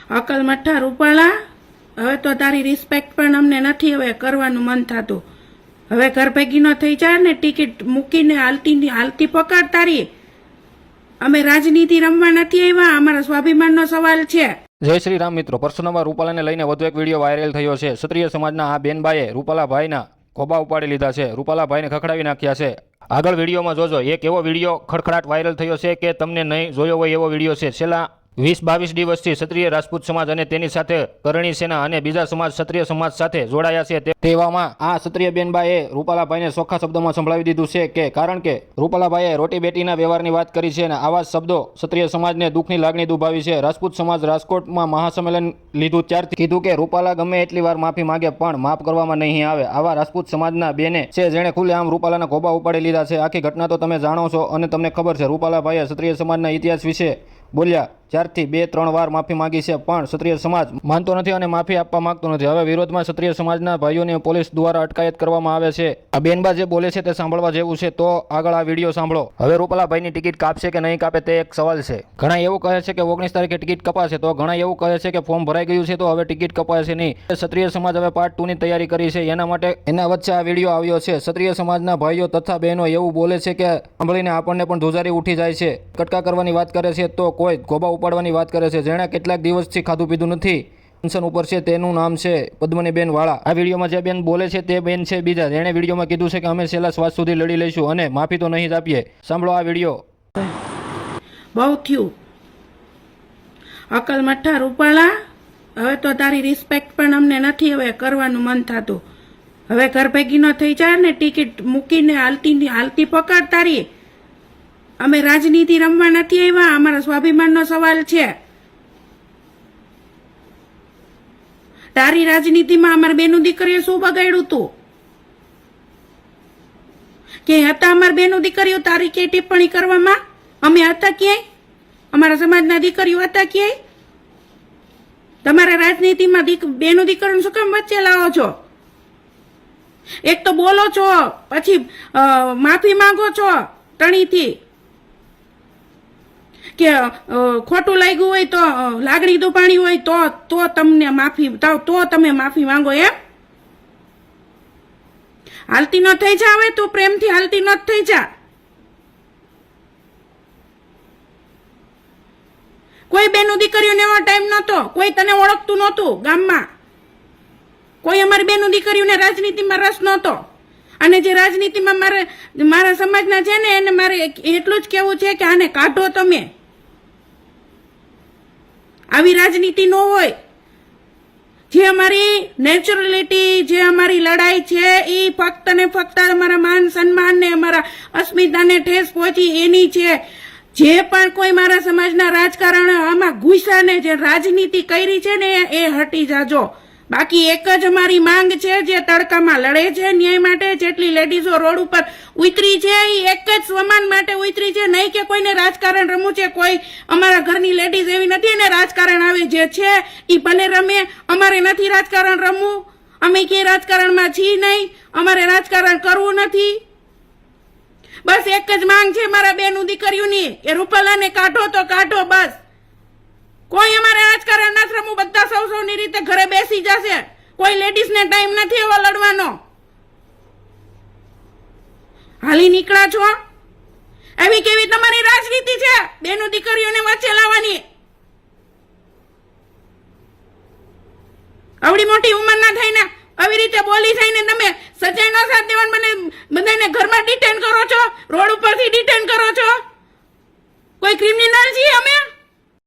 અકલ મઠ્ઠા રૂપાળા, હવે તો તારી રિસ્પેક્ટ પણ અમને નથી હવે કરવાનું મન થતું. હવે ઘર ભેગી ન થઈ જાય ને, ટિકિટ મૂકીને હાલતી પકડ તારી. અમે રાજનીતિ રમવા નથી આવ્યા, અમારા સ્વાભિમાનનો સવાલ છે. જય શ્રી રામ મિત્રો, પરસોત્તમ રૂપાલાને લઈને વધુ એક વિડીયો વાયરલ થયો છે. ક્ષત્રિય સમાજના આ બેનબાઈએ રૂપાલાભાઈના ખોબા ઉપાડી લીધા છે, રૂપાલાભાઈને ખખડાવી નાખ્યા છે. આગળ વિડીયોમાં જોજો, એક એવો વિડીયો ખડખડાટ વાયરલ થયો છે કે તમને નહીં જોયો હોય એવો વિડીયો છે. છેલ્લા 20-22 દિવસથી ક્ષત્રિય રાજપૂત સમાજ અને તેની સાથે કરણી સેના અને બીજા સમાજ ક્ષત્રિય સમાજ સાથે જોડાયા છે. તેવામાં આ ક્ષત્રિય બેનબાએ રૂપાલાભાઈને ચોખ્ખા શબ્દોમાં સંભળાવી દીધું છે કે કારણ કે રૂપાલાભાઈએ રોટી બેટીના વ્યવહારની વાત કરી છે અને આવા શબ્દો ક્ષત્રિય સમાજને દુઃખની લાગણી દુભાવી છે. રાજપૂત સમાજ રાજકોટમાં મહાસંમેલન લીધું ત્યારથી કીધું કે રૂપાલા ગમે એટલી વાર માફી માંગે પણ માફ કરવામાં નહીં આવે. આવા રાજપૂત સમાજના બેને છે જેણે ખુલ્લેઆમ રૂપાલાના ખોબા ઉપાડી લીધા છે. આખી ઘટના તો તમે જાણો છો અને તમને ખબર છે. રૂપાલાભાઈએ ક્ષત્રિય સમાજના ઇતિહાસ વિશે બોલ્યા ત્યારથી 2-3 વાર માફી માંગી છે પણ ક્ષત્રિય સમાજ માનતો નથી અને માફી આપવા માંગતો નથી. હવે વિરોધમાં ક્ષત્રિય સમાજના ભાઈઓને પોલીસ દ્વારા અટકાયત કરવામાં આવે છે. આ બેનબા જે બોલે છે તે સાંભળવા જેવું છે, તો આગળ આ વિડીયો સાંભળો. હવે રૂપાલાભાઈની ટિકિટ કાપશે કે નહીં કાપે તે એક સવાલ છે. ઘણા એવું કહે છે કે 19 તારીખે ટિકિટ કપાશે, તો ઘણા એવું કહે છે કે ફોર્મ ભરાઈ ગયું છે તો હવે ટિકિટ કપાશે નહીં. ક્ષત્રિય સમાજ હવે પાર્ટ 2 ની તૈયારી કરી છે, એના માટે એના વચ્ચે આ વિડીયો આવ્યો છે. ક્ષત્રિય સમાજના ભાઈઓ તથા બહેનો એવું બોલે છે કે સાંભળીને આપણને પણ ધ્રુજારી ઉઠી જાય છે. કટકા કરવાની વાત કરે છે તો કોઈ ગોબા ઉપાડવાની વાત કરે છે. જેણે કેટલાક દિવસથી ખાધું પીધું નથી, પેન્શન ઉપર છે, તેનું નામ છે પદ્મનીબેન વાળા. આ વિડીયોમાં જે બેન બોલે છે તે બેન છે બીજા, જેણે વિડીયોમાં કીધું છે કે અમે છેલ્લા શ્વાસ સુધી લડી લઈશું અને માફી તો નહીં જ આપીએ. સાંભળો આ વિડીયો. બહુ થયું. અકલ મઠ્ઠા રૂપાળા, હવે તો તારી રિસ્પેક્ટ પણ અમને નથી હવે કરવાનું મન થતું. હવે ઘર ભેગી ન થઈ જાય ને, ટિકિટ મૂકીને હાલતી પકડ તારી. અમે રાજનીતિ રમવા નથી આવ્યા, અમારા સ્વાભિમાનનો સવાલ છે. તારી રાજનીતિમાં અમારી બેનું દીકરીઓ શું બગાડ્યું તું? કે હતા અમારી બેનું દીકરીઓ તારી કે ટિપ્પણી કરવામાં? અમે હતા ક્યાંય? અમારા સમાજના દીકરીઓ હતા ક્યાંય? તમારા રાજનીતિમાં બેનું દીકરીઓને શું કામ વચ્ચે લાવો છો? એક તો બોલો છો, પછી માફી માંગો છો ટણીથી કે ખોટું લાગ્યું હોય તો, લાગણી દુભાણી હોય તો તમને માફી, તો તમે માફી માંગો એમ? હાલતી ન થઈ જા, હવે તું પ્રેમથી હાલતી ન થઈ જા. કોઈ બેનું દીકરીઓને એવો ટાઈમ નહોતો, કોઈ તને ઓળખતું નહોતું ગામમાં, કોઈ અમારી બેનું દીકરીઓને રાજનીતિમાં રસ નહોતો. અને જે રાજનીતિમાં મારા સમાજના છે ને એને મારે એટલું જ કહેવું છે કે આને કાઢો તમે. આવી રાજનીતિ ન હોય. જે અમારી નેચરલિટી, જે અમારી લડાઈ છે એ ફક્ત ને ફક્ત અમારા માન સન્માન ને અમારા અસ્મિતાને ઠેસ પહોંચી એની છે. જે પણ કોઈ મારા સમાજના રાજકારણ આમાં ઘૂસ્યા ને જે રાજનીતિ કરી છે ને એ હટી જાજો. બાકી એક જ અમારી માંગ છે, જે તડકામાં લડે છે ન્યાય માટે, જેટલી લેડીઝો રોડ ઉપર ઉતરી છે એ એક જ સમાન માટે ઉતરી છે, નહીં કે કોઈને રાજકારણ રમવું છે. કોઈ અમારા ઘરની લેડીઝ એવી નથી ને રાજકારણ આવે, જે છે એ ભલે રમે. અમારે નથી રાજકારણ રમવું, અમે કે રાજકારણમાં છીએ નહીં, અમારે રાજકારણ કરવું નથી. બસ એક જ માંગ છે મારા બેનું દીકરીઓની કે રૂપાલાને કાઢો તો કાઢો બસ. કોઈ અમારે રાજકારણ નથી રમવું, બધા સૌની રીતે ઘરે બેસી જશે. કોઈ લેડીઝ ને ટાઈમ નથી એવો લડવાનો. હાલી નીકળ્યા છો? એવી કેવી તમારી રાજનીતિ છે બેનું દીકરીઓને વચ્ચે લાવવાની? આવડી મોટી ઉંમર ના થઈને આવી રીતે બોલી થઈને તમે સચ્ચાઈ નો સાથ દેવાનું મને બધાને ઘરમાં ડિટેન કરો છો, રોડ ઉપરથી ડિટેન કરો